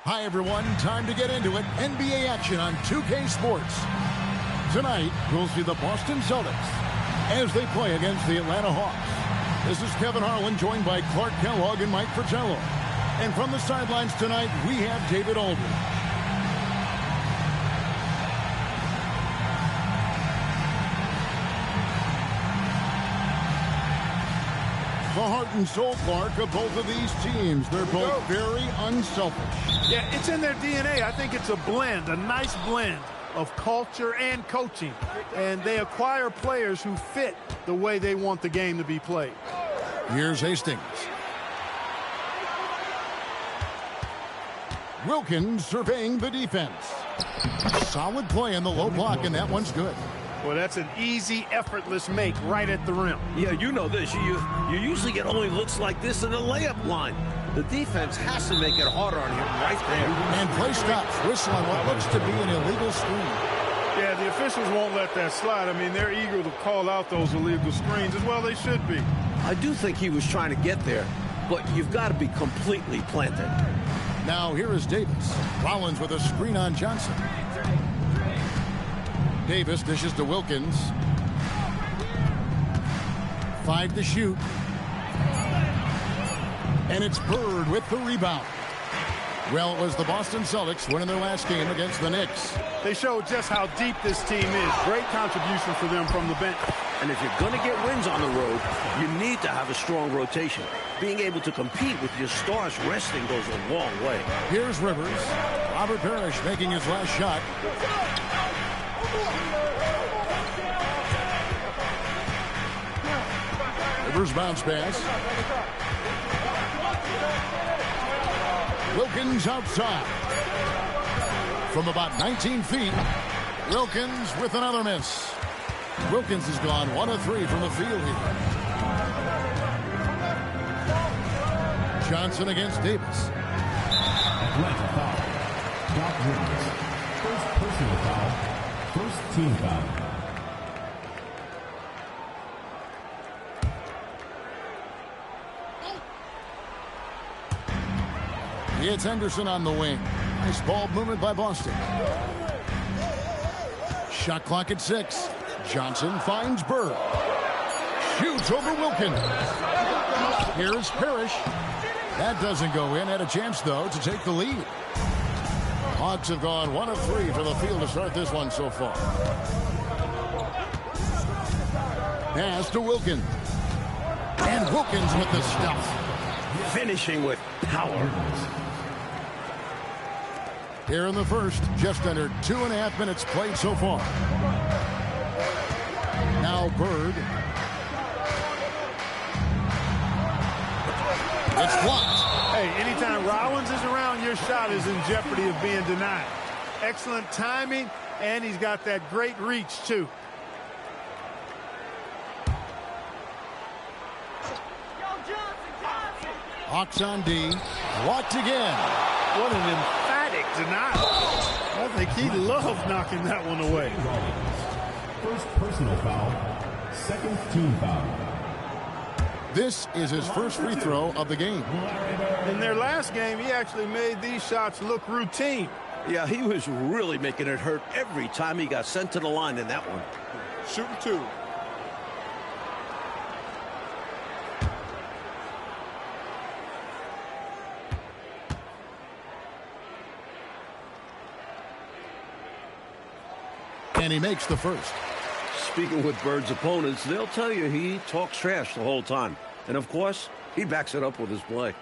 Hi, everyone. Time to get into it. NBA action on 2K Sports. Tonight, we'll see the Boston Celtics as they play against the Atlanta Hawks. This is Kevin Harlan, joined by Clark Kellogg and Mike Fratello. And from the sidelines tonight, we have David Aldridge. The heart and soul, Clark, of both of these teams. They're both very unselfish. Yeah, it's in their DNA. I think it's a blend, a nice blend of culture and coaching. And they acquire players who fit the way they want the game to be played. Here's Hastings. Wilkins surveying the defense. Solid play in the low block, and that one's good. Well, that's an easy, effortless make right at the rim. Yeah, you know this. You usually get only looks like this in the layup line. The defense has to make it harder on him right there. And play stops. Whistle on what looks to be an illegal screen. Yeah, the officials won't let that slide. I mean, they're eager to call out those illegal screens as well. They should be. I do think he was trying to get there, but you've got to be completely planted. Now here is Davis. Rollins with a screen on Johnson. Davis dishes to Wilkins. 5 to shoot. And it's Bird with the rebound. Well, it was the Boston Celtics winning their last game against the Knicks. They showed just how deep this team is. Great contribution for them from the bench. And if you're going to get wins on the road, you need to have a strong rotation. Being able to compete with your stars resting goes a long way. Here's Rivers. Robert Parrish making his last shot. Rivers bounce pass. Wilkins outside. From about 19 feet, Wilkins with another miss. Wilkins has gone 1 of 3 from the field here. Johnson against Davis. Atlanta foul. Doc Rivers. First personal foul. First team foul. It's Henderson on the wing. Nice ball movement by Boston. Shot clock at 6. Johnson finds Bird. Shoots over Wilkins. Here's Parrish. That doesn't go in. Had a chance, though, to take the lead. Hawks have gone 1 of 3 for the field to start this one so far. Pass to Wilkins. And Wilkins with the stuff. Finishing with power. Here in the first, just under 2.5 minutes played so far. Now Bird. It's blocked. Hey, anytime Rollins is around, your shot is in jeopardy of being denied. Excellent timing, and he's got that great reach, too. Hawks on D. Blocked again. What an emphatic denial. I think he loved knocking that one away. First personal foul. Second team foul. This is his first free throw of the game. In their last game, he actually made these shots look routine. Yeah, he was really making it hurt every time he got sent to the line in that one. Shooting 2. And he makes the first. Speaking with Bird's opponents, they'll tell you he talks trash the whole time. And, of course, he backs it up with his play.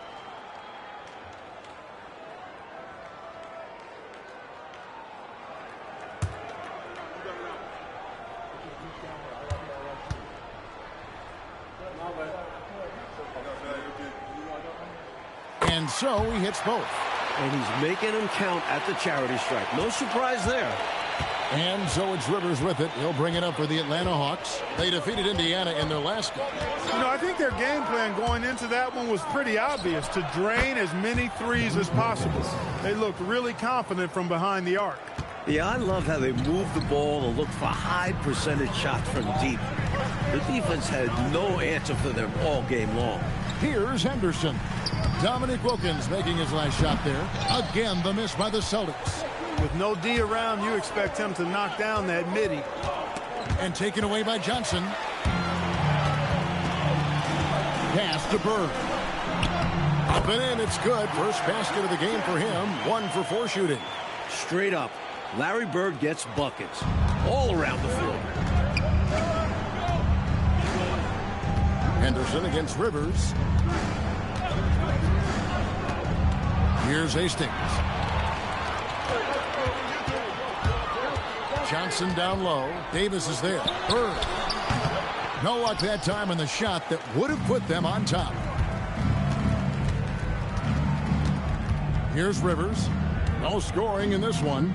And so he hits both. And he's making them count at the charity stripe. No surprise there. And so it's Rivers with it. He'll bring it up for the Atlanta Hawks. They defeated Indiana in their last game. You know, I think their game plan going into that one was pretty obvious, to drain as many threes as possible. They looked really confident from behind the arc. Yeah, I love how they moved the ball and looked for high percentage shots from deep. The defense had no answer for them all game long. Here's Henderson. Dominique Wilkins making his last shot there. Again, the miss by the Celtics. With no D around, you expect him to knock down that midi. And taken away by Johnson. Pass to Bird. Up and in, it's good. First basket of the game for him. 1 for 4 shooting. Straight up, Larry Bird gets buckets all around the floor. Henderson against Rivers. Here's Hastings. Johnson down low. Davis is there. Bird. No luck that time on the shot that would have put them on top. Here's Rivers. No scoring in this one.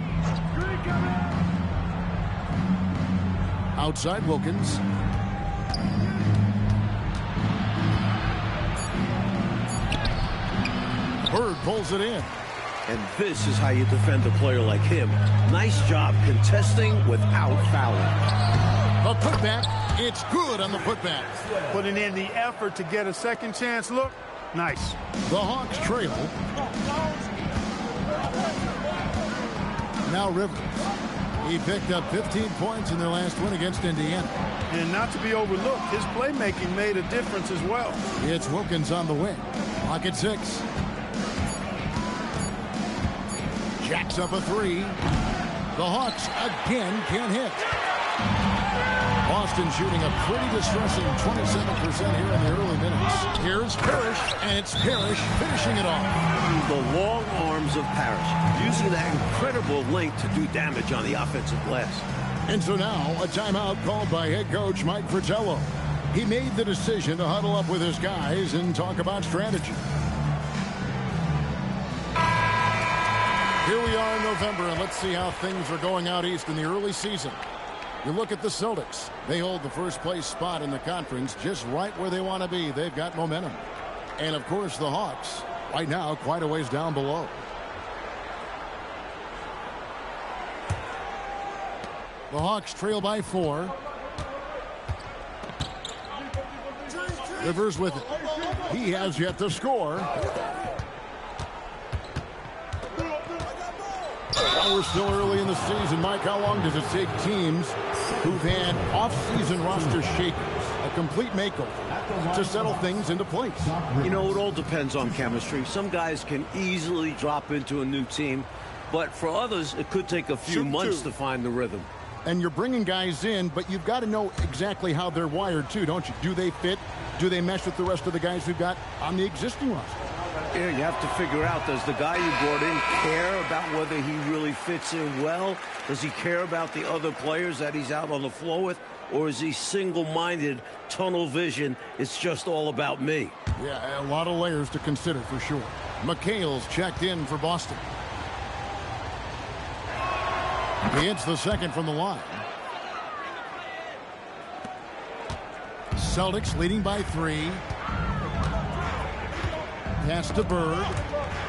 Outside Wilkins. Bird pulls it in. And this is how you defend a player like him. Nice job contesting without fouling. The putback. It's good on the putback. Putting in the effort to get a second chance look. Nice. The Hawks trail. Now Rivers. He picked up 15 points in their last win against Indiana. And not to be overlooked, his playmaking made a difference as well. It's Wilkins on the wing. Clock at 6. Jacks up a 3. The Hawks again can't hit. Boston shooting a pretty distressing 27% here in the early minutes. Here's Parrish, and it's Parrish finishing it off. The long arms of Parrish, using that incredible length to do damage on the offensive glass. And so now a timeout called by head coach Mike Fratello. He made the decision to huddle up with his guys and talk about strategy. Here we are in November, and let's see how things are going out east in the early season. You look at the Celtics. They hold the first place spot in the conference just right where they want to be. They've got momentum. And, of course, the Hawks, right now, quite a ways down below. The Hawks trail by 4. Rivers with it. He has yet to score. Well, we're still early in the season. Mike, how long does it take teams who've had off-season roster shakers, a complete makeover, to settle things into place? You know, it all depends on chemistry. Some guys can easily drop into a new team, but for others, it could take a few months to find the rhythm. And you're bringing guys in, but you've got to know exactly how they're wired, too, don't you? Do they fit? Do they mesh with the rest of the guys we've got on the existing roster? Yeah, you have to figure out, does the guy you brought in care about whether he really fits in well? Does he care about the other players that he's out on the floor with? Or is he single-minded, tunnel vision, it's just all about me? Yeah, a lot of layers to consider for sure. McHale's checked in for Boston. He hits the second from the line. Celtics leading by 3. Pass to Bird.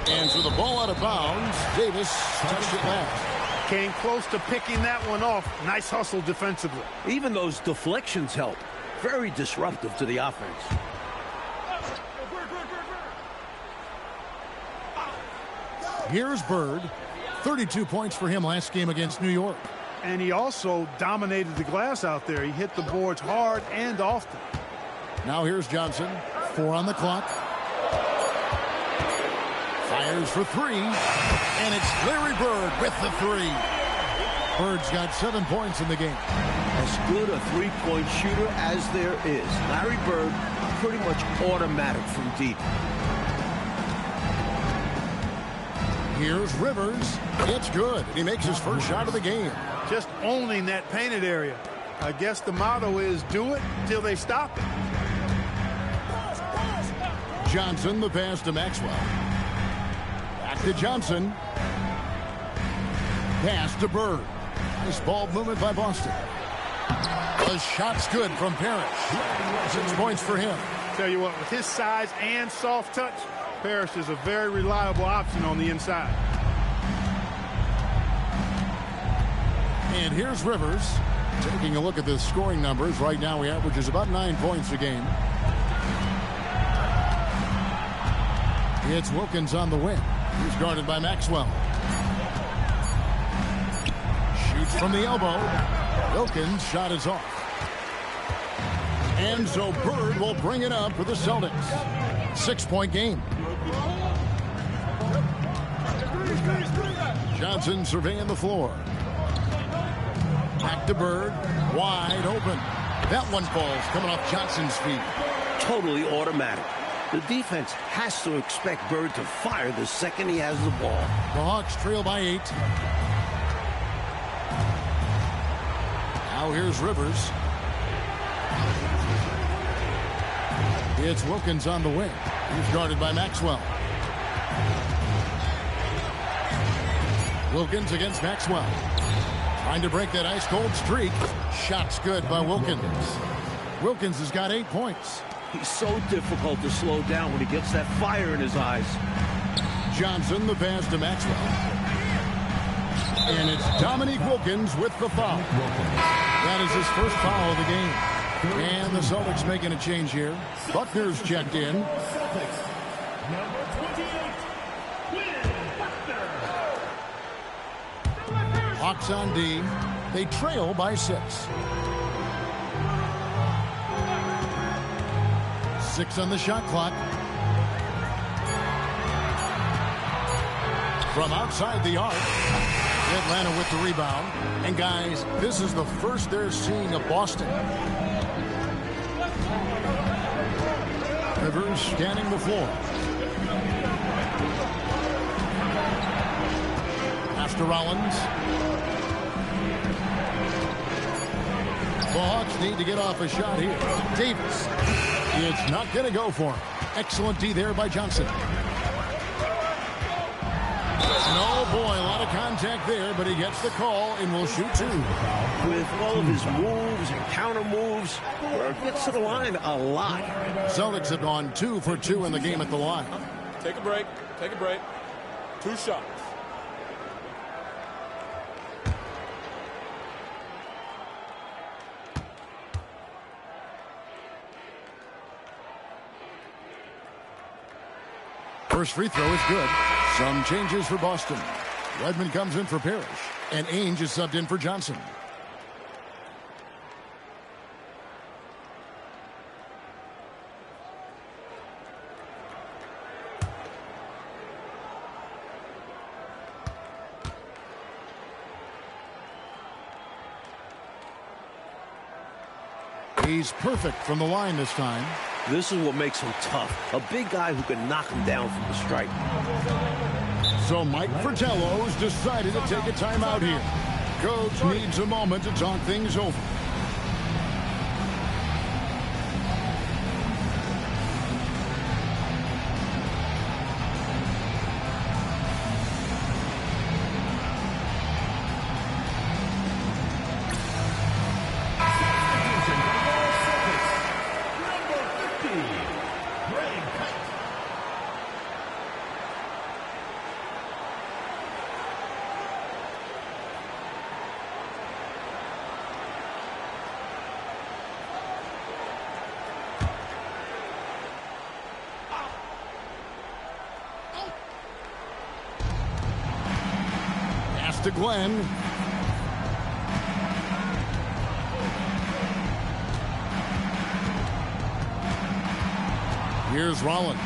And for the ball out of bounds, Davis touched it last. Came close to picking that one off. Nice hustle defensively. Even those deflections help. Very disruptive to the offense. Here's Bird. 32 points for him last game against New York. And he also dominated the glass out there. He hit the boards hard and often. Now here's Johnson. 4 on the clock. Fires for 3. And it's Larry Bird with the 3. Bird's got 7 points in the game. As good a three-point shooter as there is. Larry Bird, pretty much automatic from deep. Here's Rivers. It's good. He makes his first shot of the game. Just owning that painted area. I guess the motto is do it till they stop it. Johnson, the pass to Maxwell. Back to Johnson. Pass to Bird. Nice ball movement by Boston. The shot's good from Parrish. 6 points for him. Tell you what, with his size and soft touch, Parrish is a very reliable option on the inside. And here's Rivers. Taking a look at the scoring numbers. Right now he averages about 9 points a game. It's Wilkins on the wing. He's guarded by Maxwell. Shoots from the elbow. Wilkins' shot is off. And so Bird will bring it up for the Celtics. 6-point game. Johnson surveying the floor. Back to Bird. Wide open. That one falls coming off Johnson's feet. Totally automatic. The defense has to expect Bird to fire the second he has the ball. The Hawks trail by 8. Now here's Rivers. It's Wilkins on the wing. He's guarded by Maxwell. Wilkins against Maxwell. Trying to break that ice-cold streak. Shot's good by Wilkins. Wilkins has got 8 points. He's so difficult to slow down when he gets that fire in his eyes. Johnson, the pass to Maxwell. And it's Dominique Wilkins with the foul. That is his first foul of the game. And the Celtics making a change here. Buckner's checked in. Number 28, Hawks on D. They trail by 6. 6 on the shot clock. From outside the arc, Atlanta with the rebound. And guys, this is the first they're seeing of Boston. Rivers scanning the floor. Pass to Rollins. The Hawks need to get off a shot here. Davis. It's not going to go for him. Excellent D there by Johnson. Oh boy, a lot of contact there, but he gets the call and will shoot 2. With all of his moves and counter moves, Bird gets to the line a lot. Celtics have gone 2 for 2 in the game at the line. Take a break. Take a break. 2 shots. First free throw is good. Some changes for Boston. Redmond comes in for Parrish, and Ainge is subbed in for Johnson. He's perfect from the line this time. This is what makes him tough. A big guy who can knock him down from the stripe. So Mike Fratello's decided to take a timeout here. Coach needs a moment to talk things over. To Glenn. Here's Rollins.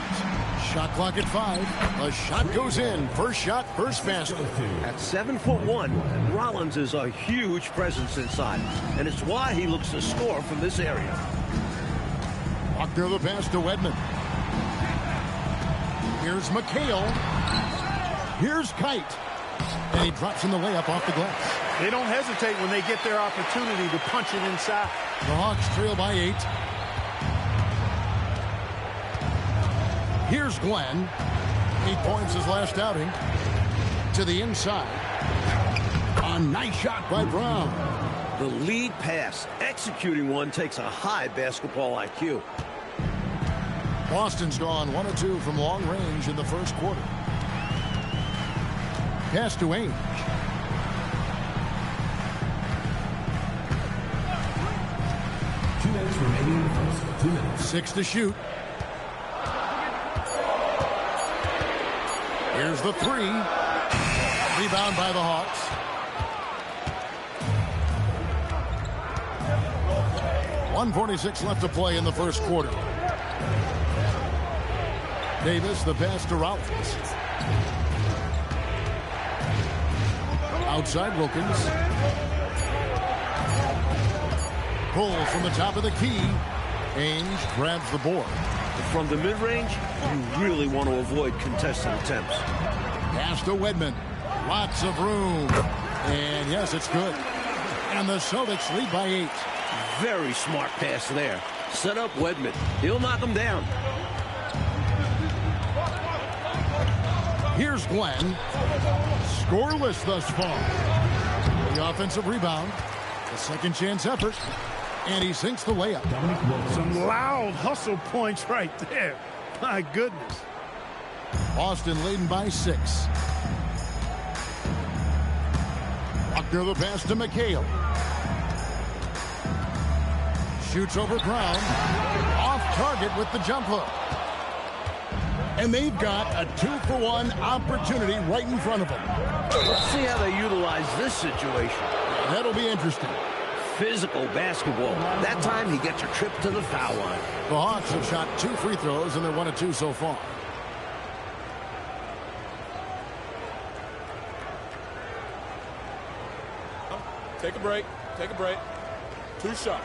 Shot clock at 5. A shot goes in. First shot, first basket. At 7'1", Rollins is a huge presence inside, and it's why he looks to score from this area. Buckner the pass to Wedman. Here's McHale. Here's Kite. And he drops in the layup off the glass. They don't hesitate when they get their opportunity to punch it inside. The Hawks trail by 8. Here's Glenn. 8 points his last outing. To the inside. A nice shot by Brown. The lead pass, executing one, takes a high basketball IQ. Boston's gone 1 of 2 from long range in the first quarter. Pass to Ainge. remaining in the first. 2 minutes. 6 to shoot. Here's the three. Rebound by the Hawks. .146 left to play in the first quarter. Davis, the pass to Rollins. Outside Wilkins. Pulls from the top of the key. Ainge grabs the board. From the mid-range, you really want to avoid contested attempts. Pass to Wedman. Lots of room. And yes, it's good. And the Celtics lead by 8. Very smart pass there. Set up Wedman. He'll knock him down. Here's Glenn. Scoreless thus far. The offensive rebound. A second chance effort. And he sinks the layup. Some loud hustle points right there. My goodness. Boston leading by 6. Buckner the pass to McHale. Shoots over Brown. Off target with the jump hook. And they've got a 2-for-1 opportunity right in front of them. Let's see how they utilize this situation. That'll be interesting. Physical basketball. That time he gets a trip to the foul line. The Hawks have shot 2 free throws, and they're 1 of 2 so far. Take a break. Take a break. 2 shots.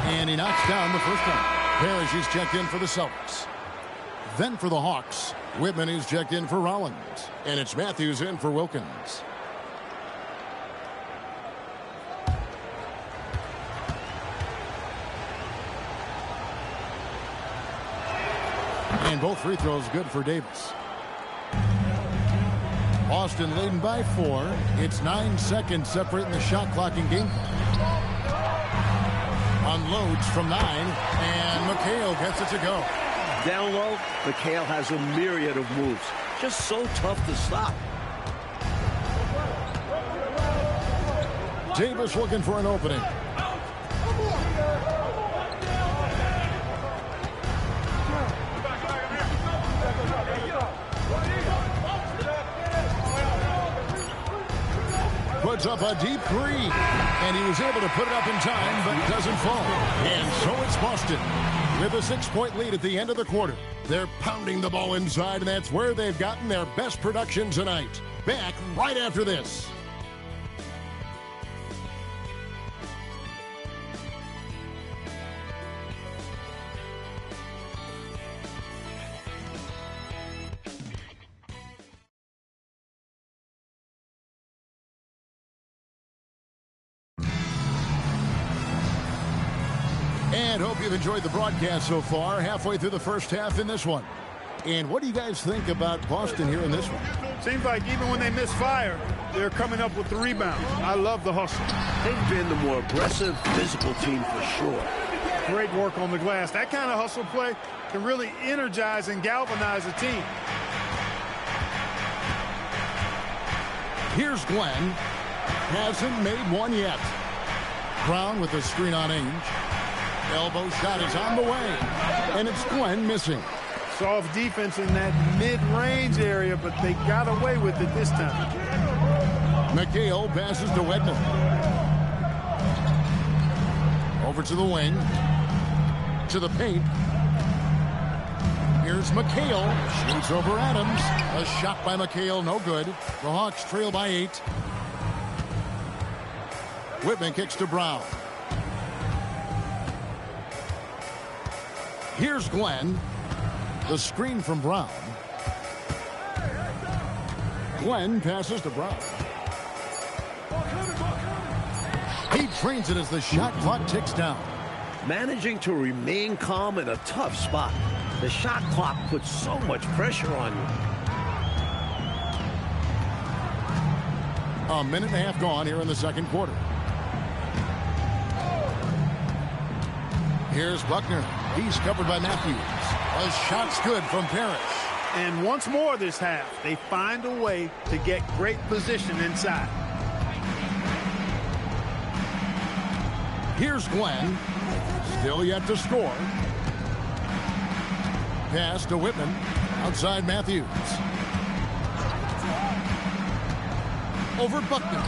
And he knocks down the first one. Parrish is checked in for the Celtics. Then for the Hawks, Whitman is checked in for Rollins. And it's Matthews in for Wilkins. And both free throws good for Davis. Boston leading by 4. It's 9 seconds separating the shot clock in game. Unloads from 9, and McHale gets it to go. Down low, McHale has a myriad of moves. Just so tough to stop. Davis looking for an opening. Puts up a deep three, and he was able to put it up in time, but doesn't fall. And so it's Boston with a 6-point lead at the end of the quarter. They're pounding the ball inside, and that's where they've gotten their best production tonight. Back right after this. And hope you've enjoyed the broadcast so far. Halfway through the first half in this one. And what do you guys think about Boston here in this one? Seems like even when they miss fire, they're coming up with the rebound. I love the hustle. They've been the more aggressive, physical team for sure. Great work on the glass. That kind of hustle play can really energize and galvanize a team. Here's Glenn. Hasn't made one yet. Brown with a screen on Ainge. Elbow shot is on the way. And it's Glenn missing. Soft defense in that mid-range area, but they got away with it this time. McHale passes to Wedman. Over to the wing. To the paint. Here's McHale. Shoots over Adams. A shot by McHale, no good. The Hawks trail by 8. Whitman kicks to Brown. Here's Glenn. The screen from Brown. Glenn passes to Brown. He trains it as the shot clock ticks down. Managing to remain calm in a tough spot. The shot clock puts so much pressure on you. A minute and a half gone here in the second quarter. Here's Buckner. He's covered by Matthews. A shot's good from Parrish. And once more this half, they find a way to get great position inside. Here's Glenn. Still yet to score. Pass to Whitman. Outside Matthews. Over Buckner.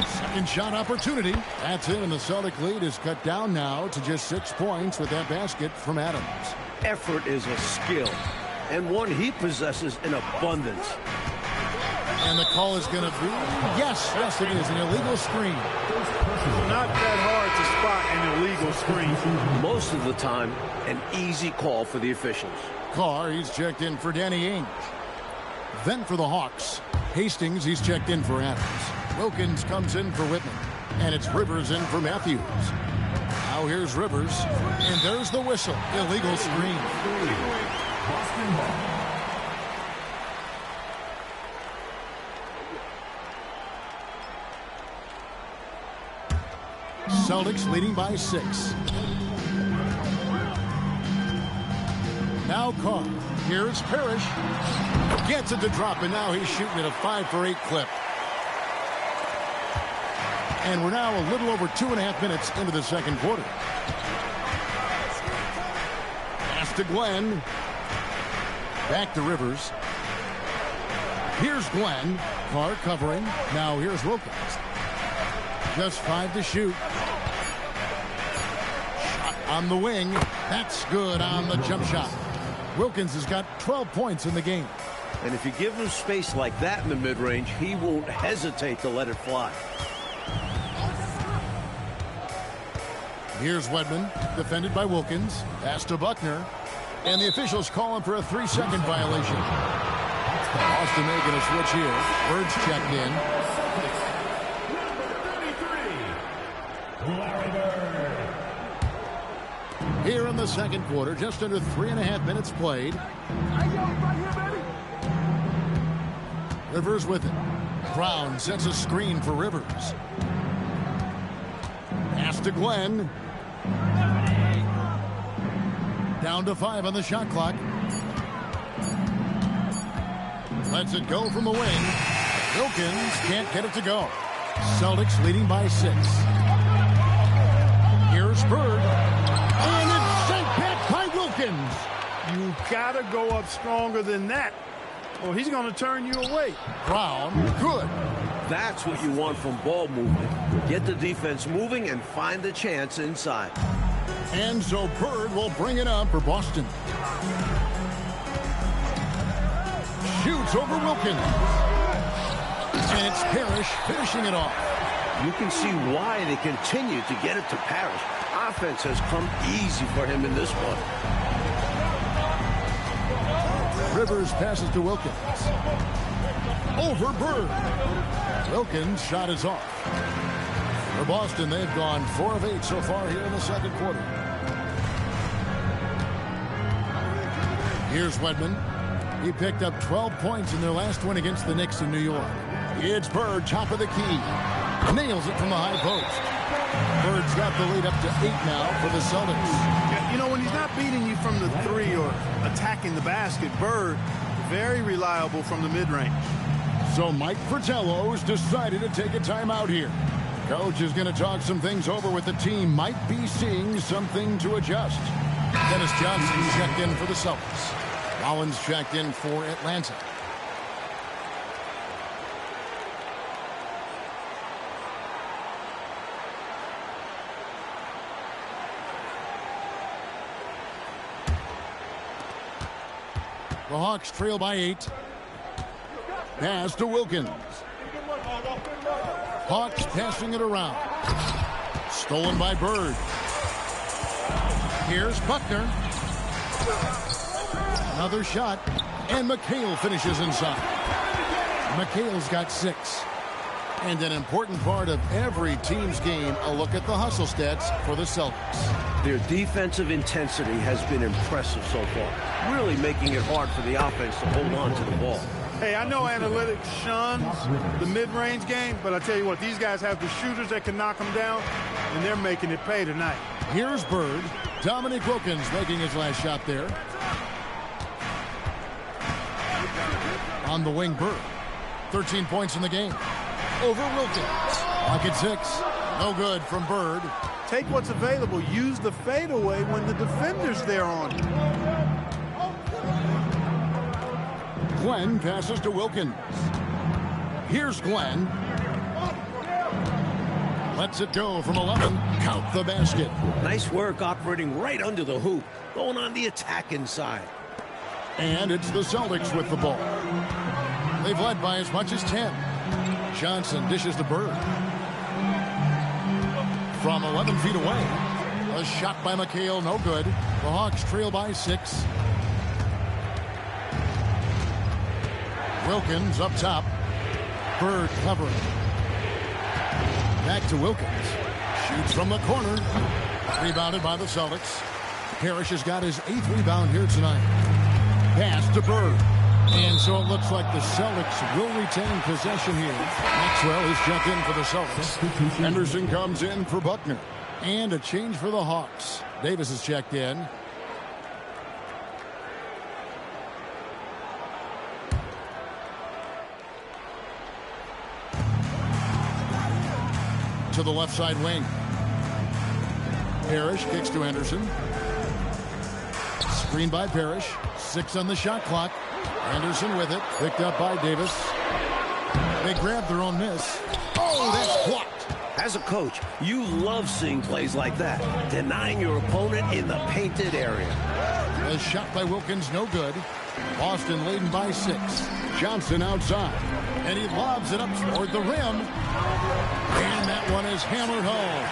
Second shot opportunity. That's it, and the Celtic lead is cut down now to just 6 points with that basket from Adams. Effort is a skill, and one he possesses in abundance. And the call is going to be, yes, it is, an illegal screen. Not that hard to spot an illegal screen. Most of the time, an easy call for the officials. Carr, he's checked in for Danny Ainge. Then for the Hawks, Hastings, he's checked in for Adams. Wilkins comes in for Whitman. And it's Rivers in for Matthews. Now here's Rivers. And there's the whistle. Illegal screen. Celtics leading by 6. Now Carr. Here's Parrish. Gets it to drop, and now he's shooting at a 5-for-8 clip. And we're now a little over 2.5 minutes into the second quarter. Pass to Glenn. Back to Rivers. Here's Glenn. Carr covering. Now here's Wilkins. Just 5 to shoot. Shot on the wing. That's good on the jump shot. Wilkins has got 12 points in the game. And if you give him space like that in the mid-range, he won't hesitate to let it fly. Here's Wedman, defended by Wilkins. Pass to Buckner. And the officials call him for a 3-second violation. Boston making a switch here. Bird's checked in. Here in the second quarter, just under 3.5 minutes played. Rivers with it. Brown sets a screen for Rivers. Pass to Glenn. Down to 5 on the shot clock. Lets it go from the wing. Wilkins can't get it to go. Celtics leading by 6. Here's Bird. And it's sent back by Wilkins. You gotta go up stronger than that, or he's gonna turn you away. Brown, good. That's what you want from ball movement. Get the defense moving and find the chance inside. And so Bird will bring it up for Boston. Shoots over Wilkins. And it's Parrish finishing it off. You can see why they continue to get it to Parrish. Offense has come easy for him in this one. Rivers passes to Wilkins. Over Bird. Wilkins' shot is off. For Boston, they've gone 4 of 8 so far here in the second quarter. Here's Wedman. He picked up 12 points in their last win against the Knicks in New York. It's Bird, top of the key. Nails it from the high post. Bird's got the lead up to 8 now for the Celtics. You know, when he's not beating you from the 3 or attacking the basket, Bird, very reliable from the mid-range. So Mike Fratello's decided to take a timeout here. Coach is going to talk some things over with the team. Might be seeing something to adjust. Dennis Johnson checked in for the Celtics. Rollins checked in for Atlanta. The Hawks trail by 8. Pass to Wilkins. Hawks passing it around. Stolen by Bird. Here's Buckner. Another shot. And McHale finishes inside. McHale's got 6. And an important part of every team's game, a look at the hustle stats for the Celtics. Their defensive intensity has been impressive so far, really making it hard for the offense to hold on to the ball. Hey, I know analytics shuns the mid-range game, but I tell you what, these guys have the shooters that can knock them down, and they're making it pay tonight. Here's Bird. Dominic Wilkins making his last shot there. On the wing, Bird. 13 points in the game. Over Wilkins. Lock at 6. No good from Bird. Take what's available. Use the fadeaway when the defender's there on you. Glenn passes to Wilkins. Here's Glenn. Lets it go from 11. Count the basket. Nice work operating right under the hoop. Going on the attacking side. And it's the Celtics with the ball. They've led by as much as 10. Johnson dishes to Bird. From 11 feet away. A shot by McHale, no good. The Hawks trail by 6. Wilkins up top. Bird covering. Back to Wilkins. Shoots from the corner. Rebounded by the Celtics. Parrish has got his 8th rebound here tonight. Pass to Bird. And so it looks like the Celtics will retain possession here. Maxwell is checked in for the Celtics. Henderson comes in for Buckner. And a change for the Hawks. Davis is checked in. To the left side wing. Parrish kicks to Henderson. Screen by Parrish. 6 on the shot clock. Henderson with it. Picked up by Davis. They grab their own miss. Oh, that's blocked. As a coach, you love seeing plays like that. Denying your opponent in the painted area. A shot by Wilkins, no good. Boston leading by 6. Johnson outside. And he lobs it up toward the rim. And that one is hammered home.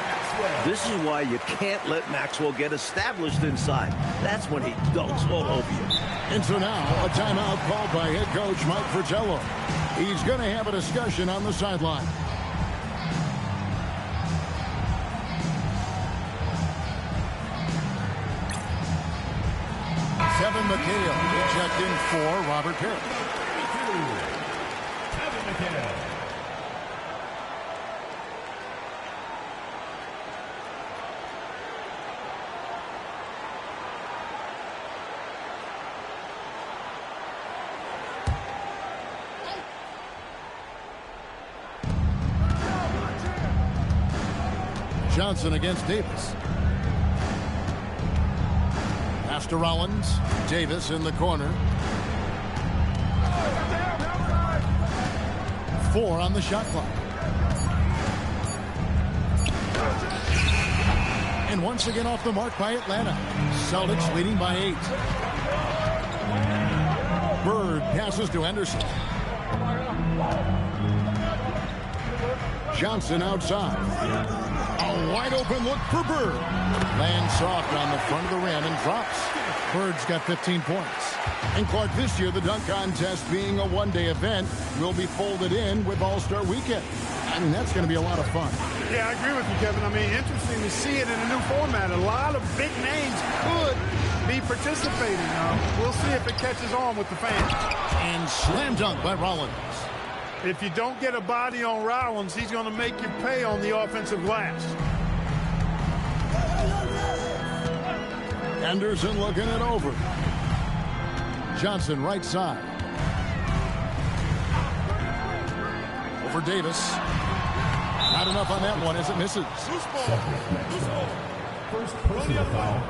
This is why you can't let Maxwell get established inside. That's when he dunks all over you. And so now a timeout called by head coach Mike Fratello. He's going to have a discussion on the sideline. Kevin McHale checked in for Robert Parrish. Kevin McHale. Johnson against Davis. Pass to Rollins. Davis in the corner. 4 on the shot clock. And once again off the mark by Atlanta. Celtics leading by 8. Bird passes to Henderson. Johnson outside. A wide open look for Bird. Lands soft on the front of the rim and drops. Bird's got 15 points. And Clark, this year the dunk contest being a one-day event will be folded in with All-Star Weekend. I mean, that's going to be a lot of fun. Yeah, I agree with you, Kevin. I mean, interesting to see it in a new format. A lot of big names could be participating. We'll see if it catches on with the fans. And slam dunk by Rollins. If you don't get a body on Rollins, he's going to make you pay on the offensive glass. Henderson looking it over. Johnson right side. Over Davis. Not enough on that one as it misses. First personal foul.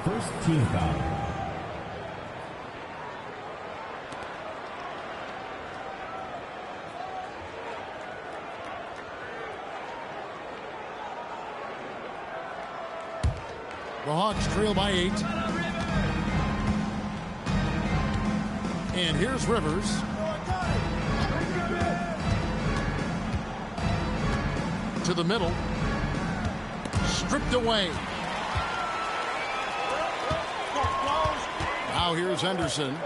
First team foul. The Hawks trail by 8. And here's Rivers. To the middle. Stripped away. Now here's Henderson.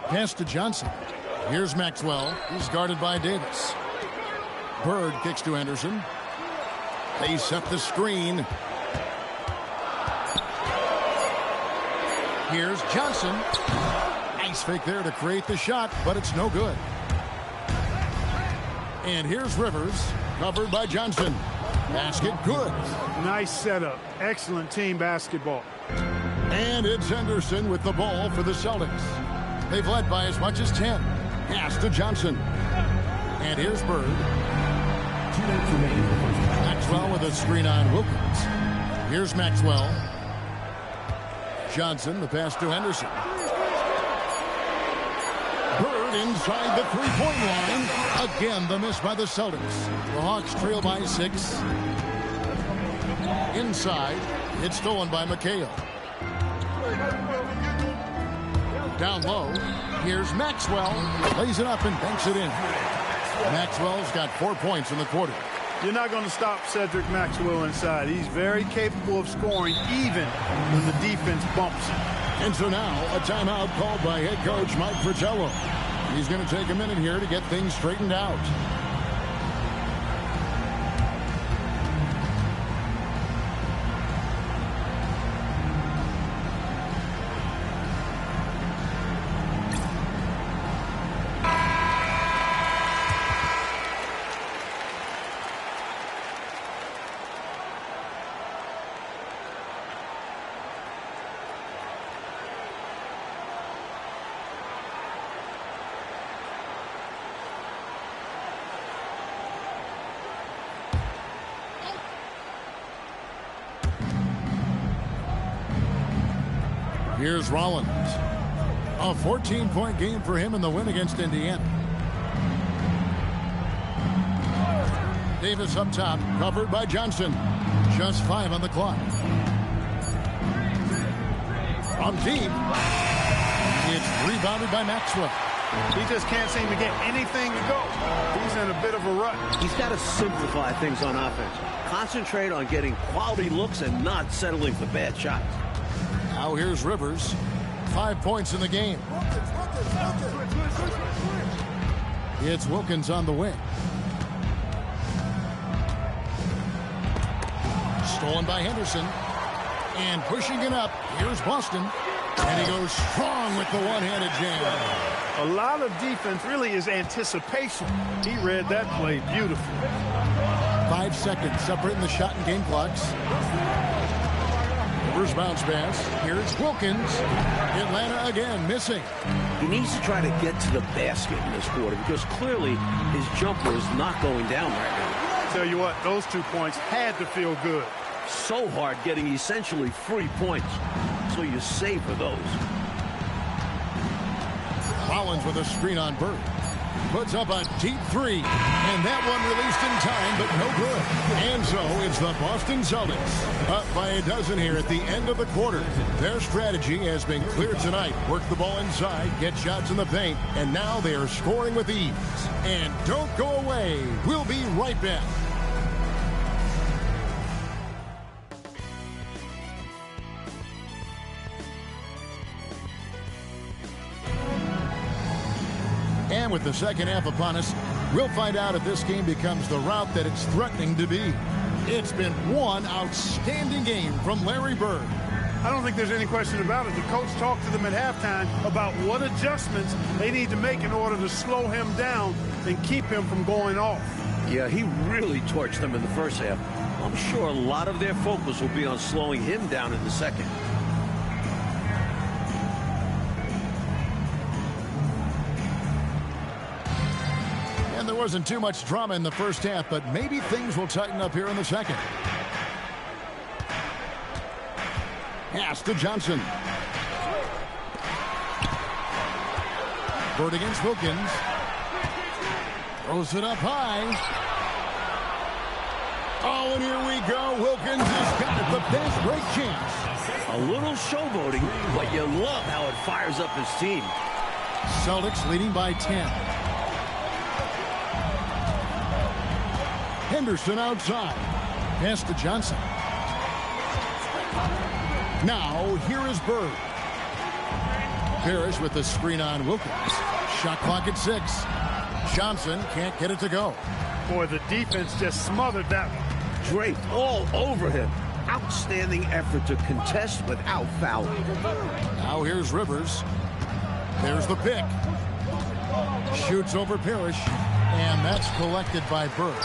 Pass to Johnson. Here's Maxwell. He's guarded by Davis. Bird kicks to Henderson. They set the screen. Here's Johnson. Nice fake there to create the shot, but it's no good. And here's Rivers, covered by Johnson. Basket good. Nice setup. Excellent team basketball. And it's Henderson with the ball for the Celtics. They've led by as much as 10. Pass to Johnson. And here's Bird. 2 minutes remaining in the first half. Maxwell with a screen on Wilkins. Here's Maxwell. Johnson, the pass to Henderson. Bird inside the three-point line. Again, the miss by the Celtics. The Hawks trail by 6. Inside, it's stolen by McHale. Down low, here's Maxwell. Lays it up and banks it in. Maxwell's got 4 points in the quarter. You're not going to stop Cedric Maxwell inside. He's very capable of scoring even when the defense bumps him. And so now, a timeout called by head coach Mike Fratello. He's going to take a minute here to get things straightened out. Here's Rollins. A 14-point game for him in the win against Indiana. Davis up top, covered by Johnson. Just 5 on the clock. From deep. It's rebounded by Maxwell. He just can't seem to get anything to go. He's in a bit of a rut. He's got to simplify things on offense. Concentrate on getting quality looks and not settling for bad shots. Now here's Rivers. 5 points in the game. It's Wilkins on the wing. Stolen by Henderson. And pushing it up. Here's Boston. And he goes strong with the one-handed jam. A lot of defense really is anticipation. He read that play beautifully. 5 seconds separating the shot and game clocks. Rivers bounce pass. Here's Wilkins. Atlanta again missing. He needs to try to get to the basket in this quarter because clearly his jumper is not going down right now. Tell you what, those 2 points had to feel good. So hard getting essentially free points. So you savor those. Rollins with a screen on Bird. Puts up a deep 3. And that one released in time, but no good. And so it's the Boston Celtics up by a dozen here at the end of the quarter. Their strategy has been clear tonight. Work the ball inside, get shots in the paint, and now they are scoring with ease. And don't go away. We'll be right back. And with the second half upon us, we'll find out if this game becomes the route that it's threatening to be. It's been one outstanding game from Larry Bird. I don't think there's any question about it. The coach talked to them at halftime about what adjustments they need to make in order to slow him down and keep him from going off. Yeah, he really torched them in the first half. I'm sure a lot of their focus will be on slowing him down in the second. There wasn't too much drama in the first half, but maybe things will tighten up here in the second. Pass to Johnson. Bird against Wilkins. Throws it up high. Oh, and here we go. Wilkins has got it. The best break chance. A little showboating, but you love how it fires up his team. Celtics leading by 10. Henderson outside. Pass to Johnson. Now, here is Bird. Parrish with the screen on Wilkins. Shot clock at 6. Johnson can't get it to go. Boy, the defense just smothered that one. Draped all over him. Outstanding effort to contest without fouling. Now here's Rivers. There's the pick. Shoots over Parrish. And that's collected by Bird.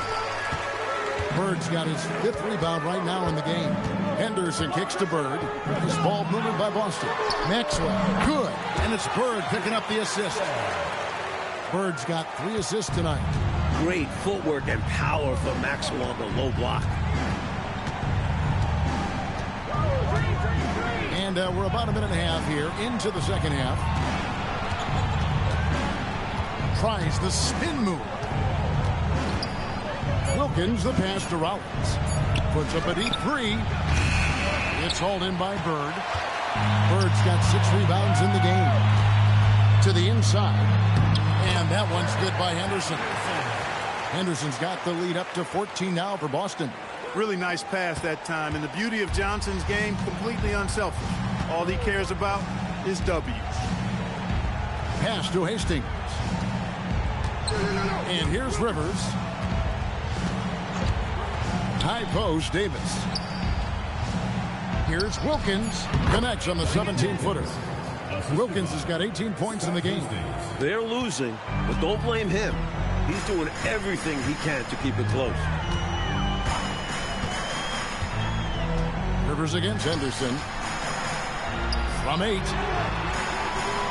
Bird's got his 5th rebound right now in the game. Henderson kicks to Bird. This ball moved by Boston. Maxwell, good. And it's Bird picking up the assist. Bird's got 3 assists tonight. great footwork and power from Maxwell on the low block. And we're about a minute and a half here into the second half. Tries the spin move. Wilkins, the pass to Rollins. Puts up a deep three. It's hauled in by Bird. Bird's got 6 rebounds in the game. To the inside. And that one's good by Henderson. Henderson's got the lead up to 14 now for Boston. Really nice pass that time. And the beauty of Johnson's game, completely unselfish. All he cares about is W's. Pass to Hastings. And here's Rivers. High post, Davis. Here's Wilkins. Connects on the 17-footer. Wilkins has got 18 points in the game. They're losing, but don't blame him. He's doing everything he can to keep it close. Rivers against Henderson. From 8.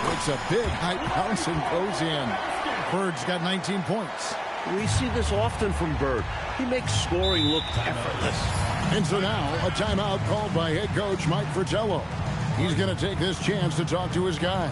Makes a big high bounce and goes in. Bird's got 19 points. We see this often from Bird. He makes scoring look effortless. And so now a timeout called by head coach Mike Fratello. He's going to take this chance to talk to his guys.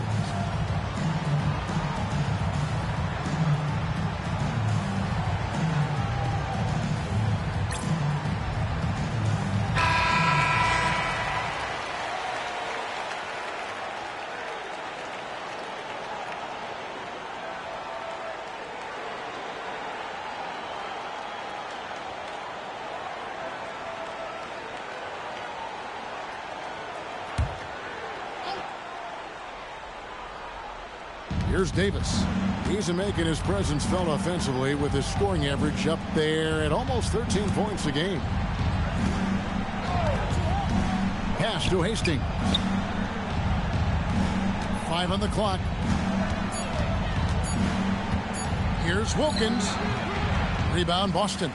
Here's Davis. He's making his presence felt offensively with his scoring average up there at almost 13 points a game. Pass to Hastings. 5 on the clock. Here's Wilkins. Rebound Boston.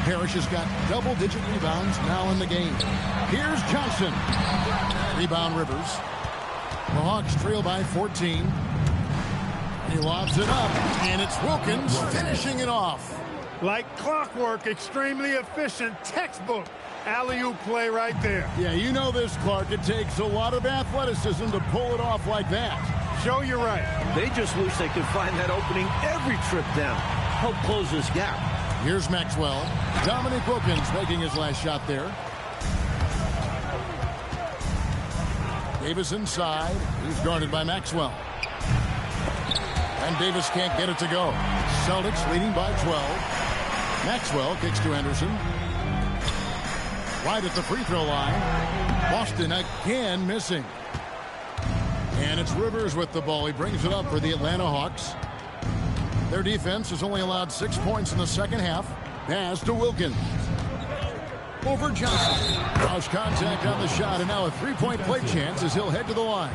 Parrish has got double-digit rebounds now in the game. Here's Johnson. Rebound Rivers. The Hawks trail by 14. He lobs it up, and it's Wilkins finishing it off. Like clockwork, extremely efficient, textbook alley-oop play right there. Yeah, you know this, Clark. It takes a lot of athleticism to pull it off like that. Show you're right. They just wish they could find that opening every trip down. Help close this gap. Here's Maxwell. Dominic Wilkins making his last shot there. Davis inside. He's guarded by Maxwell. And Davis can't get it to go. Celtics leading by 12. Maxwell kicks to Henderson. Right at the free throw line. Boston again missing. And it's Rivers with the ball. He brings it up for the Atlanta Hawks. Their defense has only allowed 6 points in the second half. Pass to Wilkins. Over Johnson. Cross contact on the shot, and now a three-point play chance as he'll head to the line.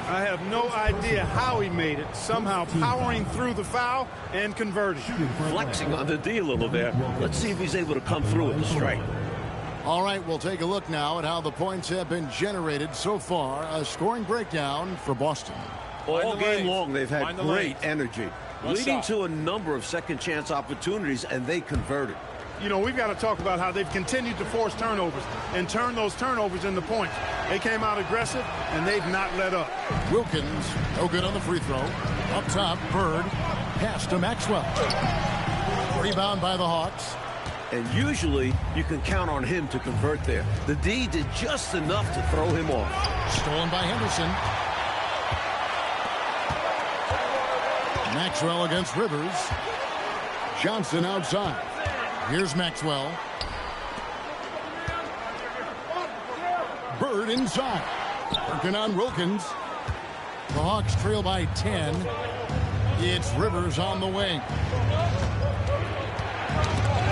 I have no idea how he made it. Somehow powering through the foul and converting. Flexing on the D a little there. Let's see if he's able to come through with the strike. All right, we'll take a look now at how the points have been generated so far. A scoring breakdown for Boston. All game long, they've had great energy, leading to a number of second-chance opportunities, and they converted. You know, we've got to talk about how they've continued to force turnovers and turn those turnovers into points. They came out aggressive, and they've not let up. Wilkins, no good on the free throw. Up top, Bird. Pass to Maxwell. Rebound by the Hawks. And usually, you can count on him to convert there. The D did just enough to throw him off. Stolen by Henderson. Maxwell against Rivers. Johnson outside. Here's Maxwell. Bird inside. Working on Wilkins. The Hawks trail by 10. It's Rivers on the wing.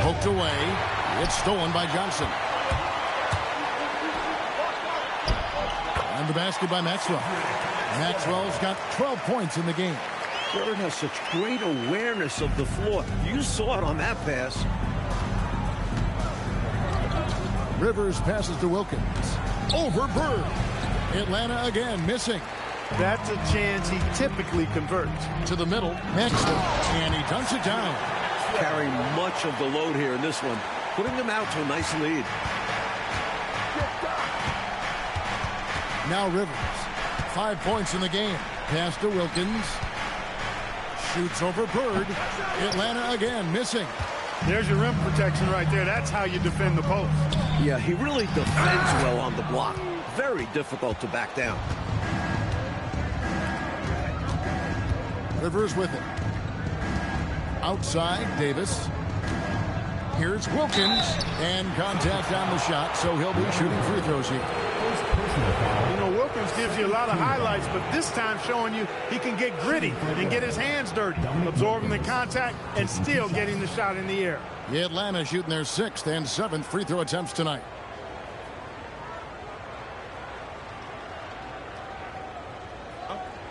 Poked away. It's stolen by Johnson. And the basket by Maxwell. Maxwell's got 12 points in the game. Bird has such great awareness of the floor. You saw it on that pass. Rivers passes to Wilkins. Over Bird. Atlanta again missing. That's a chance he typically converts. To the middle, Maxwell, and he dunks it down. Carrying much of the load here in this one, putting them out to a nice lead. Now Rivers, 5 points in the game. Pass to Wilkins. Shoots over Bird. Atlanta again missing. There's your rim protection right there. That's how you defend the post. Yeah, he really defends well on the block. Very difficult to back down. Rivers with it. Outside, Davis. Here's Wilkins. And contact on the shot, so he'll be shooting free throws here. You know, Wilkins gives you a lot of highlights, but this time showing you he can get gritty and get his hands dirty, absorbing the contact and still getting the shot in the air. Atlanta shooting their 6th and 7th free throw attempts tonight.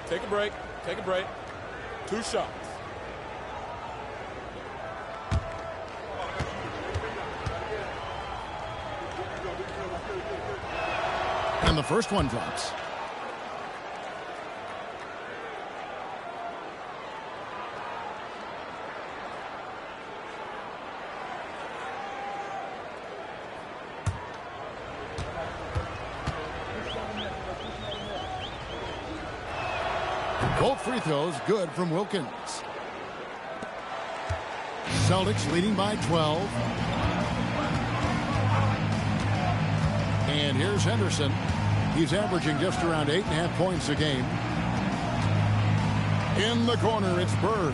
Take a break. Take a break. 2 shots. And the first one drops. Both free throws good from Wilkins. Celtics leading by 12. And here's Henderson. He's averaging just around 8.5 points a game. In the corner, it's Bird.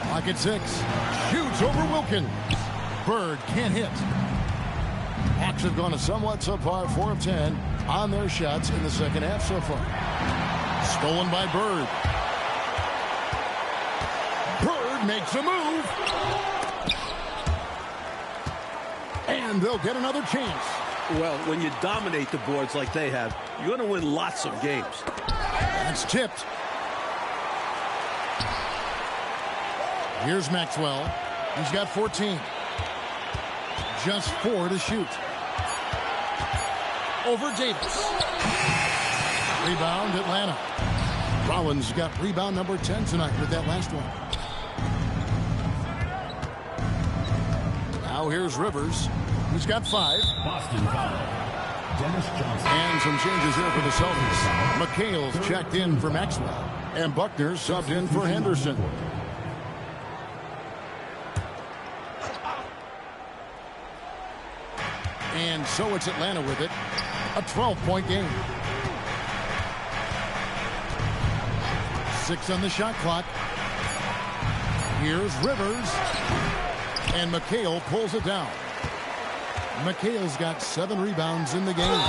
Clock at 6. Shoots over Wilkins. Bird can't hit. Hawks have gone a somewhat subpar 4 of 10 on their shots in the second half so far. Stolen by Bird. Bird makes a move. And they'll get another chance. Well, when you dominate the boards like they have, you're going to win lots of games. That's tipped. Here's Maxwell. He's got 14. Just 4 to shoot. Over Davis. Rebound, Atlanta. Rollins got rebound number 10 tonight with that last one. Now here's Rivers. He's got 5. Boston foul. Dennis Johnson. And some changes here for the Celtics. McHale's checked in for Maxwell. And Buckner subbed in for Henderson. And so it's Atlanta with it. A 12-point game. 6 on the shot clock. Here's Rivers. And McHale pulls it down. McHale's got 7 rebounds in the game.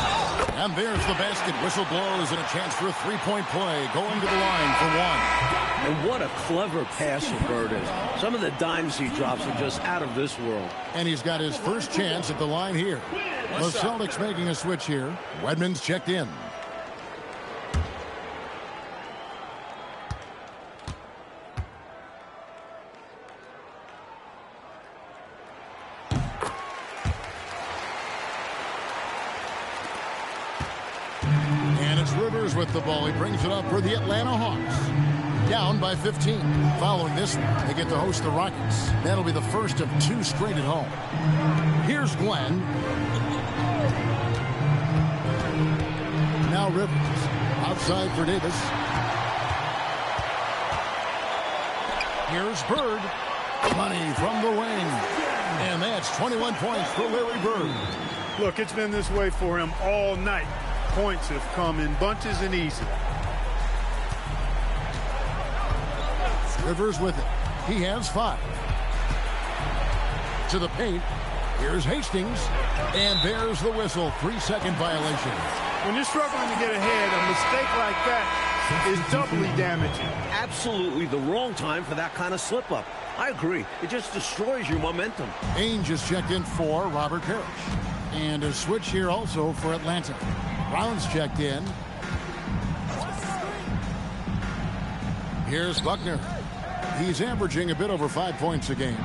And there's the basket. Whistle blows and a chance for a 3-point play. Going to the line for 1. And what a clever passer Bird is. Some of the dimes he drops are just out of this world. And he's got his first chance at the line here. The Celtics making a switch here. Wedman's checked in. And it's Rivers with the ball. He brings it up for the Atlanta Hawks. Down by 15. Following this one, they get to host the Rockets. That'll be the first of 2 straight at home. Here's Glenn. Now Rivers. Outside for Davis. Here's Bird. Money from the wing. And that's 21 points for Larry Bird. Look, it's been this way for him all night. Points have come in bunches and easy. Rivers with it. He has 5. To the paint. Here's Hastings. And there's the whistle. 3-second violation. When you're struggling to get ahead, a mistake like that is doubly damaging. Absolutely the wrong time for that kind of slip-up. I agree. It just destroys your momentum. Ainge just checked in for Robert Parrish. And a switch here also for Atlanta. Brown's checked in. Here's Buckner. He's averaging a bit over 5 points a game.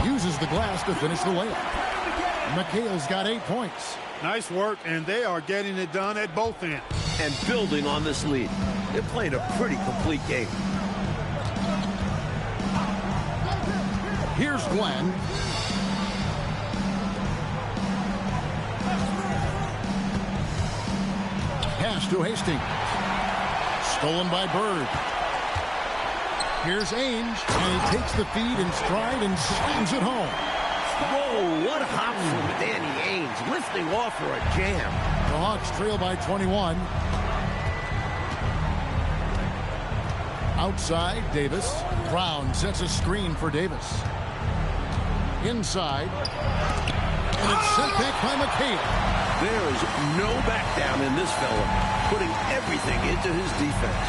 Uses the glass to finish the layup. McHale's got 8 points. Nice work, and they are getting it done at both ends. and building on this lead. They're playing a pretty complete game. Here's Glenn. Pass to Hastings. Stolen by Bird. Here's Ainge, and he takes the feed in stride and slams it home. Whoa, what a hop from Danny Ainge, lifting off for a jam. The Hawks trail by 21. Outside, Davis. Brown sets a screen for Davis. Inside. And it's sent back by McHale. There is no back down in this fella, putting everything into his defense.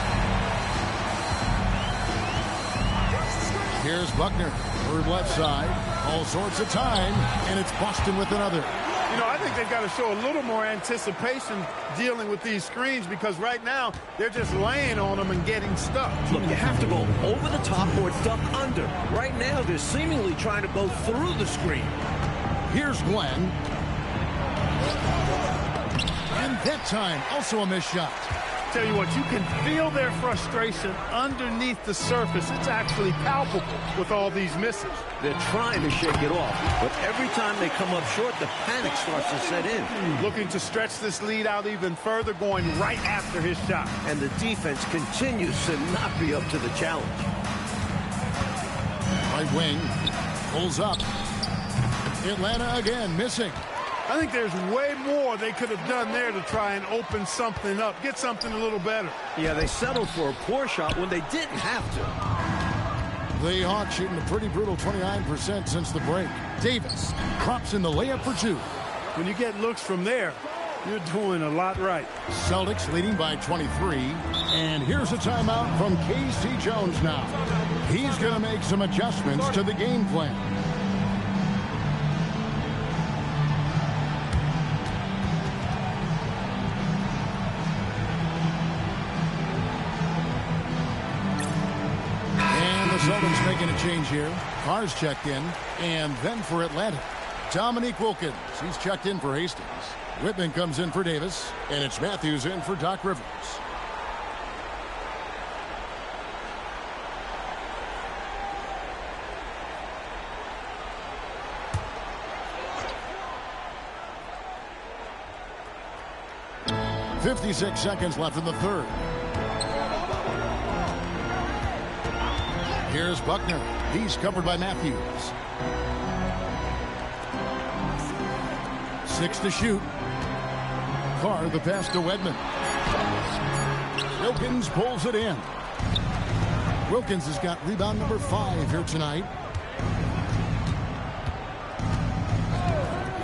Here's Buckner. Third left side. All sorts of time. And it's Boston with another. You know, I think they've got to show a little more anticipation dealing with these screens, because right now they're just laying on them and getting stuck. Look, you have to go over the top or duck under. Right now, they're seemingly trying to go through the screen. Here's Glenn. And that time, also a missed shot. Tell you what, you can feel their frustration underneath the surface. It's actually palpable with all these misses. They're trying to shake it off, but every time they come up short, the panic starts to set in. Looking to stretch this lead out even further, going right after his shot. And the defense continues to not be up to the challenge. Right wing. Pulls up. Atlanta again, missing. I think there's way more they could have done there to try and open something up, get something a little better. Yeah, they settled for a poor shot when they didn't have to. The Hawks shooting a pretty brutal 29% since the break. Davis drops in the layup for two. When you get looks from there, you're doing a lot right. Celtics leading by 23. And here's a timeout from K.C. Jones now. He's going to make some adjustments to the game plan. Celtics making a change here. Carr's checked in. And then for Atlanta, Dominique Wilkins. He's checked in for Hastings. Whitman comes in for Davis. And it's Matthews in for Doc Rivers. .56 seconds left in the third. Here's Buckner. He's covered by Matthews. 6 to shoot. Carr the pass to Wedman. Wilkins pulls it in. Wilkins has got rebound number 5 here tonight.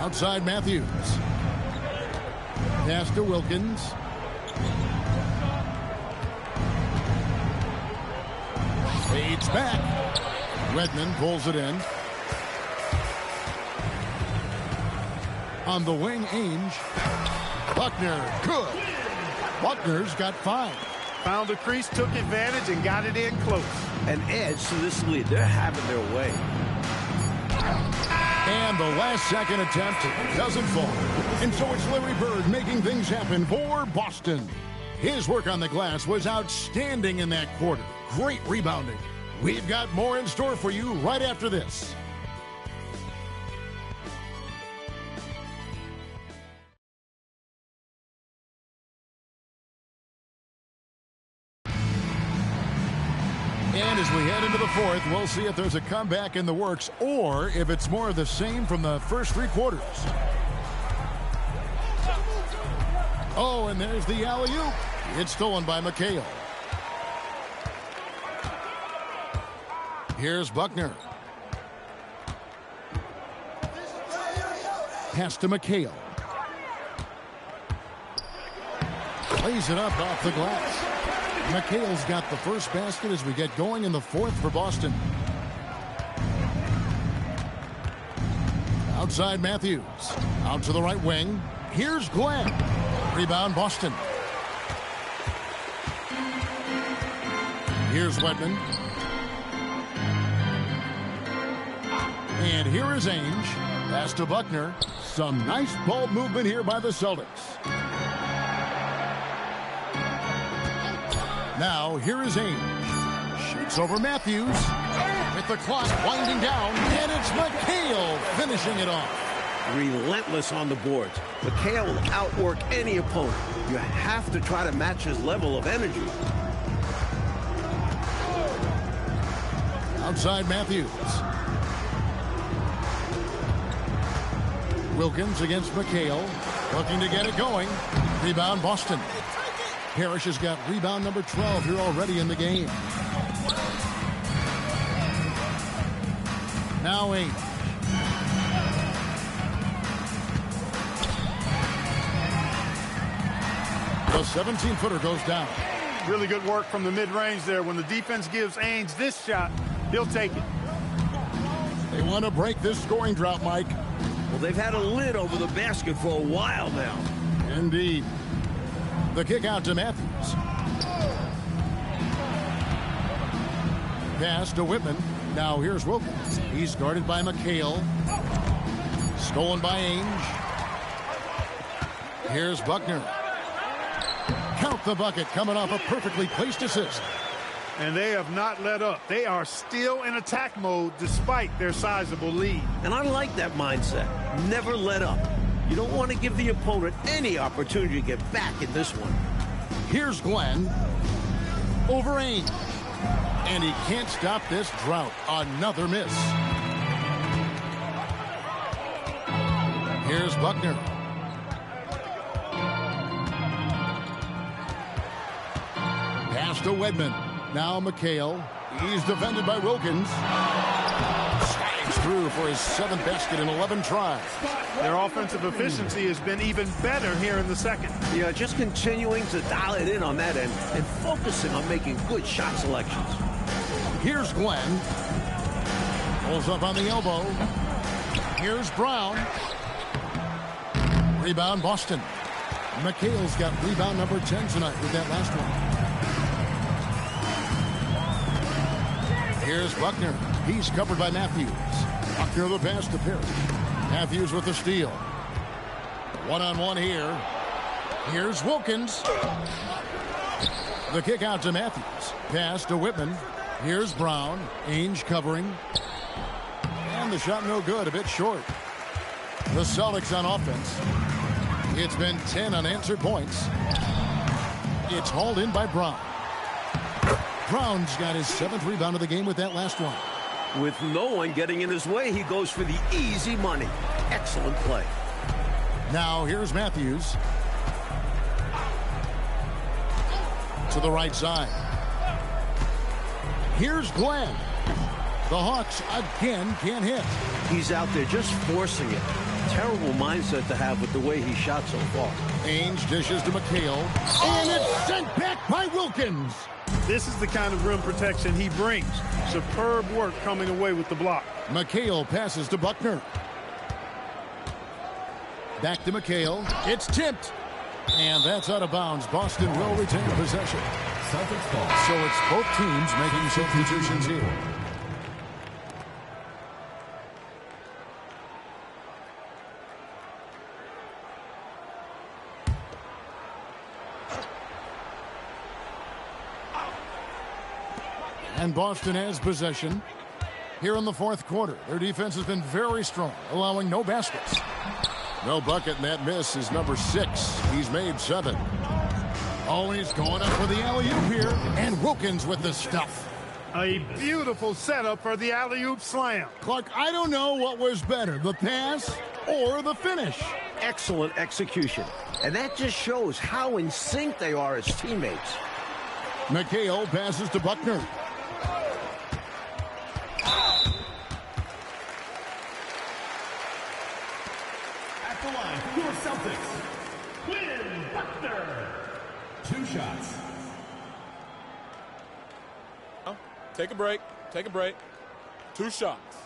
Outside Matthews. Pass to Wilkins. Fades back. Redmond pulls it in. On the wing, Ainge. Buckner, good. Buckner's got 5. Found the crease, took advantage, and got it in close. An edge to this lead. They're having their way. And the last second attempt doesn't fall. And so it's Larry Bird making things happen for Boston. His work on the glass was outstanding in that quarter. Great rebounding. We've got more in store for you right after this. And as we head into the fourth, we'll see if there's a comeback in the works or if it's more of the same from the first 3 quarters. Oh, and there's the alley-oop. It's stolen by McHale. Here's Buckner. Pass to McHale. Plays it up off the glass. McHale's got the first basket as we get going in the fourth for Boston. Outside Matthews. Out to the right wing. Here's Glenn. Rebound Boston. Here's Wedman. And here is Ainge. Pass to Buckner. Some nice ball movement here by the Celtics. Now, here is Ainge. Shoots over Matthews. With the clock winding down, and it's McHale finishing it off. Relentless on the boards. McHale will outwork any opponent. You have to try to match his level of energy. Outside Matthews. Wilkins against McHale. Looking to get it going. Rebound Boston. Parrish has got rebound number 12 here already in the game. Now Ainge. The 17-footer goes down. Really good work from the mid-range there. When the defense gives Ainge this shot, he'll take it. They want to break this scoring drought, Mike. Well, they've had a lid over the basket for a while now. Indeed. The kick out to Matthews. Pass to Whitman. Now here's Wilkins. He's guarded by McHale. Stolen by Ainge. Here's Buckner. Count the bucket, coming off a perfectly placed assist. And they have not let up. They are still in attack mode despite their sizable lead. And I like that mindset. Never let up. You don't want to give the opponent any opportunity to get back in this one. Here's Glenn. Over Ainge. And he can't stop this drought. Another miss. Here's Buckner. Pass to Wedman. Now McHale. He's defended by Wilkins. Slides through for his 7th basket in 11 tries. Their offensive efficiency has been even better here in the second. Yeah, just continuing to dial it in on that end and focusing on making good shot selections. Here's Glenn. Pulls up on the elbow. Here's Brown. Rebound Boston. McHale's got rebound number 10 tonight with that last one. Here's Buckner. He's covered by Matthews. Buckner the pass to Parrish. Matthews with the steal. One-on-one here. Here's Wilkins. The kick out to Matthews. Pass to Whitman. Here's Brown. Ainge covering. And the shot no good. A bit short. The Celtics on offense. It's been 10 unanswered points. It's hauled in by Brown. Brown's got his 7th rebound of the game with that last one. With no one getting in his way, he goes for the easy money. Excellent play. Now here's Matthews. To the right side. Here's Glenn. The Hawks again can't hit. He's out there just forcing it. Terrible mindset to have with the way he shot so far. Ainge dishes to McHale. And it's sent back by Wilkins. This is the kind of rim protection he brings. Superb work coming away with the block. McHale passes to Buckner. Back to McHale. It's tipped. And that's out of bounds. Boston will retain possession. Celtics ball. So it's both teams making substitutions here. And Boston has possession here in the 4th quarter. Their defense has been very strong, allowing no baskets. No bucket, and that miss is number 6. He's made 7. Always going up for the alley-oop here. And Wilkins with the stuff. A beautiful setup for the alley-oop slam. Clark, I don't know what was better, the pass or the finish. Excellent execution. And that just shows how in sync they are as teammates. McHale passes to Buckner. At the line, your Celtics. Win Buckner. 2 shots. Take a break. Take a break. 2 shots.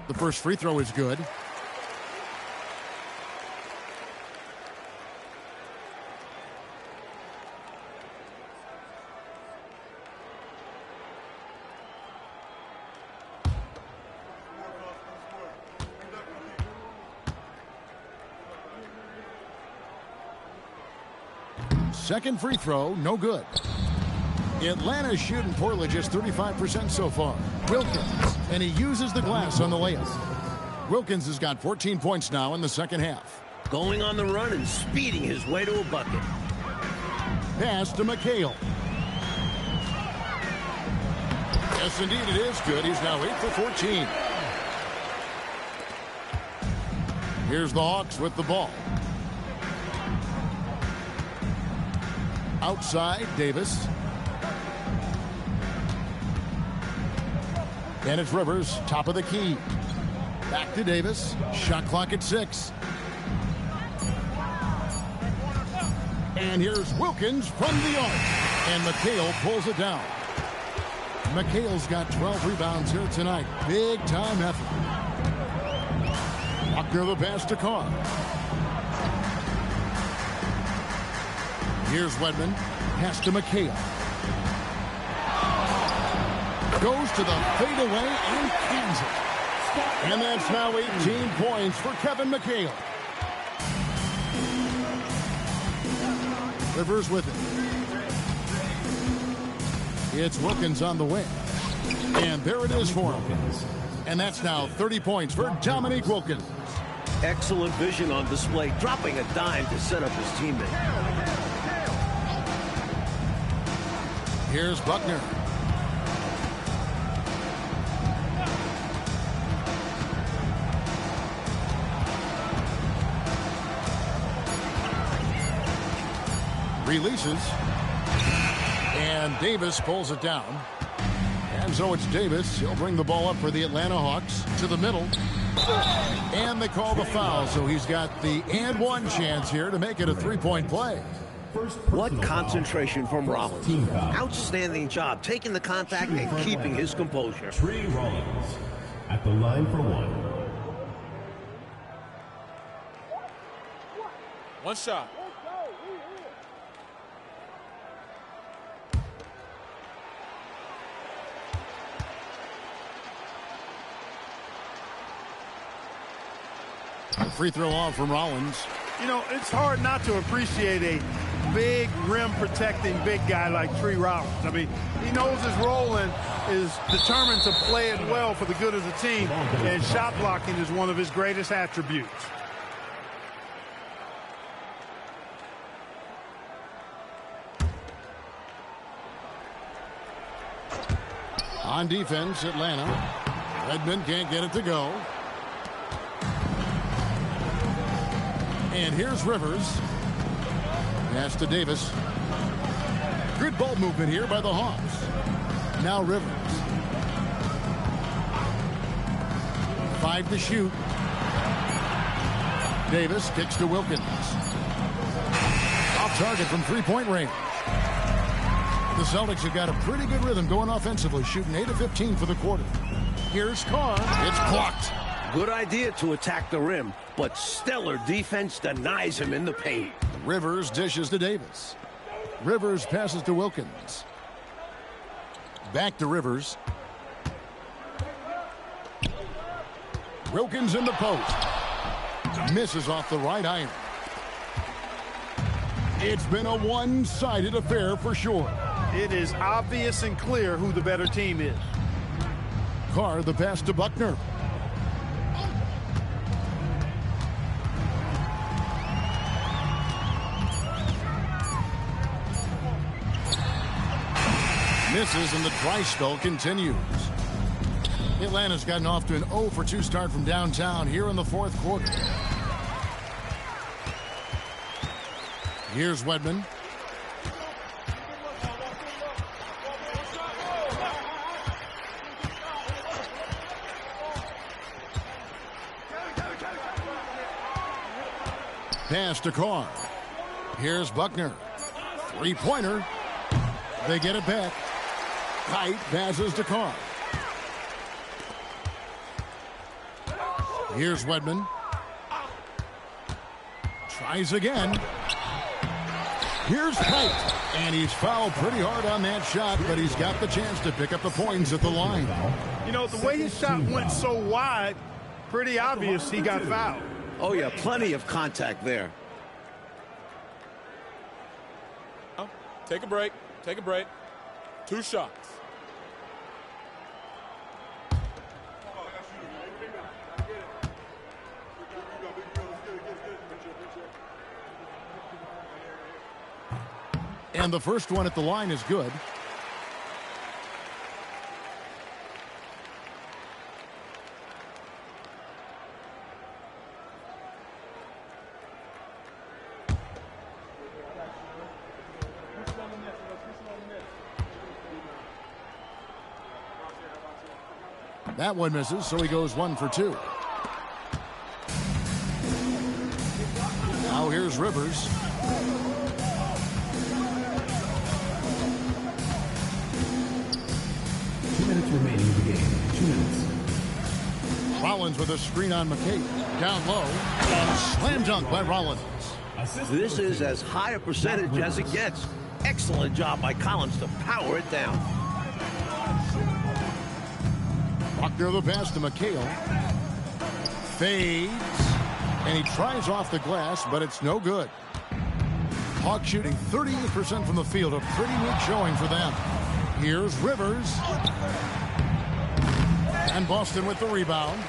The first free throw is good. Second free throw, no good. Atlanta's shooting poorly, just 35% so far. Wilkins, and he uses the glass on the layup. Wilkins has got 14 points now in the second half. Going on the run and speeding his way to a bucket. Pass to McHale. Yes, indeed, it is good. He's now 8 for 14. Here's the Hawks with the ball. Outside, Davis. And it's Rivers, top of the key. Back to Davis. Shot clock at 6. And here's Wilkins from the arc. And McHale pulls it down. McHale's got 12 rebounds here tonight. Big time effort. Buckner the pass to Carr. Here's Wedman. Pass to McHale. Goes to the fadeaway and cans it. And that's now 18 points for Kevin McHale. Rivers with it. It's Wilkins on the wing. And there it is for him. And that's now 30 points for Dominique Wilkins. Excellent vision on display, dropping a dime to set up his teammate. Here's Buckner. Releases. And Davis pulls it down. And so it's Davis. He'll bring the ball up for the Atlanta Hawks to the middle. And they call the foul. So he's got the and one chance here to make it a three-point play. What concentration from Rollins. Outstanding job taking the contact and keeping his composure. Trey Rollins at the line for one. One shot. A free throw off from Rollins. You know, it's hard not to appreciate a big rim protecting big guy like Trey Rollins. I mean, he knows his role and is determined to play it well for the good of the team, and shot blocking is one of his greatest attributes. On defense, Atlanta. Redmond can't get it to go. And here's Rivers. Pass to Davis. Good ball movement here by the Hawks. Now Rivers. 5 to shoot. Davis kicks to Wilkins. Off target from three-point range. The Celtics have got a pretty good rhythm going offensively, shooting 8 of 15 for the quarter. Here's Carr. It's blocked. Good idea to attack the rim, but stellar defense denies him in the paint. Rivers dishes to Davis. Rivers passes to Wilkins. Back to Rivers. Wilkins in the post. Misses off the right iron. It's been a one-sided affair for sure. It is obvious and clear who the better team is. Carr the pass to Buckner. Misses and the dry spell continues. Atlanta's gotten off to an 0 for 2 start from downtown here in the fourth quarter. Here's Wedman. Pass to Carr. Here's Buckner. Three-pointer. They get it back. Height passes to Carr. Here's Wedman. Tries again. Here's Height. And he's fouled pretty hard on that shot, but he's got the chance to pick up the points at the line. You know, the way his shot went so wide, pretty obvious he got fouled. Oh, yeah, plenty of contact there. Take a break. Take a break. 2 shots. And the first one at the line is good. That one misses, so he goes 1 for 2. Now here's Rivers. Remaining in the game. 2 minutes. Rollins with a screen on McKay. Down low. And slam dunk by Rollins. This is as high a percentage as it gets. Excellent job by Collins to power it down. Buckner the pass to McHale. Fades. And he tries off the glass, but it's no good. Hawks shooting 38% from the field. A pretty weak showing for them. Here's Rivers. And Boston with the rebound.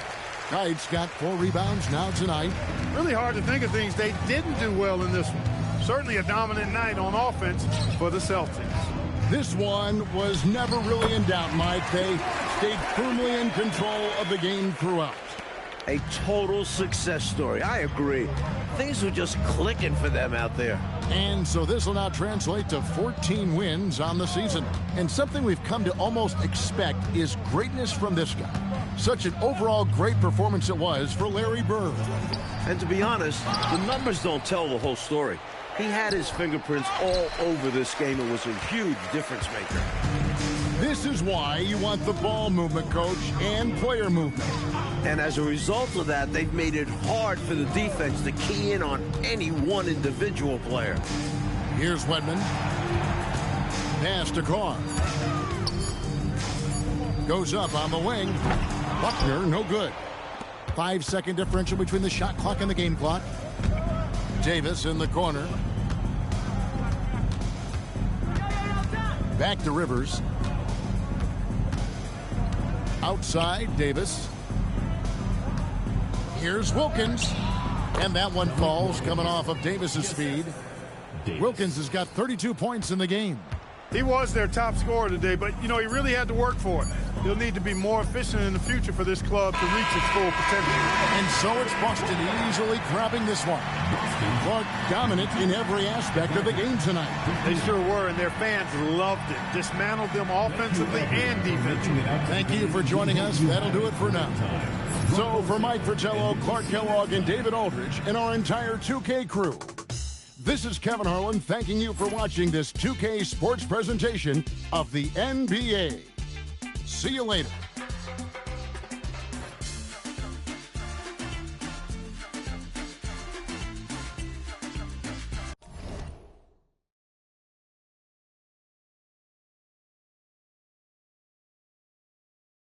Knight's got 4 rebounds now tonight. Really hard to think of things they didn't do well in this one. Certainly a dominant night on offense for the Celtics. This one was never really in doubt, Mike. They stayed firmly in control of the game throughout. A total success story. I agree. Things were just clicking for them out there. And so this will now translate to 14 wins on the season. And something we've come to almost expect is greatness from this guy. Such an overall great performance it was for Larry Bird. And to be honest, the numbers don't tell the whole story. He had his fingerprints all over this game. It was a huge difference maker. This is why you want the ball movement, coach, and player movement. And as a result of that, they've made it hard for the defense to key in on any one individual player. Here's Wedman. Pass to Carr. Goes up on the wing. Buckner, no good. 5-second differential between the shot clock and the game clock. Davis in the corner. Back to Rivers. Outside, Davis. Here's Wilkins. And that one falls, coming off of Davis's speed. Wilkins has got 32 points in the game. He was their top scorer today, but, you know, he really had to work for it. He'll need to be more efficient in the future for this club to reach its full potential. And so it's Boston easily grabbing this one. Clark dominant in every aspect of the game tonight. They sure were, and their fans loved it. Dismantled them offensively and defensively. Thank you for joining us. That'll do it for now. So for Mike Fratello, Clark Kellogg, and David Aldridge, and our entire 2K crew, this is Kevin Harlan thanking you for watching this 2K Sports presentation of the NBA. See you later.